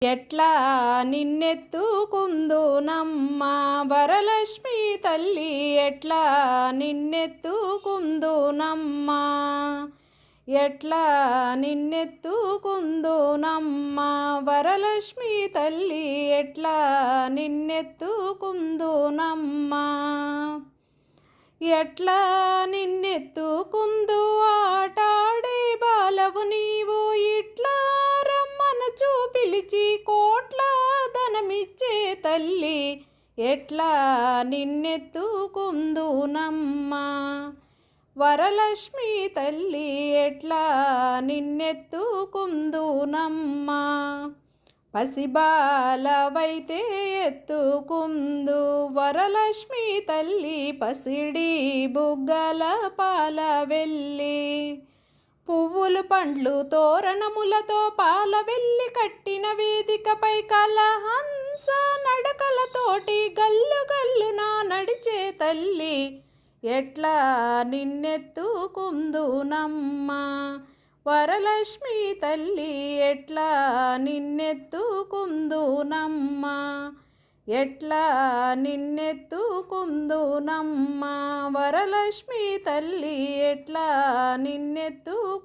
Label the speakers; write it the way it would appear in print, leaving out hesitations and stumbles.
Speaker 1: ఎట్లా నిన్నెత్తుకుందునమ్మా వరలక్ష్మి తల్లి, ఎట్లా నిన్నెత్తుకుందునమ్మా, ఎట్లా నిన్నెత్తుకుందునమ్మా వరలక్ష్మి తల్లి, ఎట్లా నిన్నెత్తుకుందునమ్మా, ఎట్లా నిన్నెత్తుకుందు ఆటాడే బాలవు నీవు, ఇట్లా రమ్మనచు పిలిచి కోట్ల ధనమిచ్చే తల్లి, ఎట్లా నిన్నెత్తుకుందునమ్మా వరలక్ష్మి తల్లి, ఎట్లా నిన్నెత్తుకుందునమ్మా, పసిబాలవైతే ఎత్తుకుందు వరలక్ష్మి తల్లి, పసిడి బుగ్గల పాల వెళ్ళి, పువ్వులు పండ్లు తోరణములతో పాల వెళ్ళి కట్టిన వేదికపై కలహంస నడకలతోటి గల్లు గల్లున నడిచే తల్లి, ఎట్లా నిన్నెత్తుకుందునమ్మా వరలక్ష్మి తల్లి, ఎట్లా నిన్నెత్తుకుందునమ్మా, ఎట్లా నిన్నెత్తుకుందునమ్మా వరలక్ష్మి తల్లి, ఎట్లా నిన్నెత్తుకుందునమ్మా.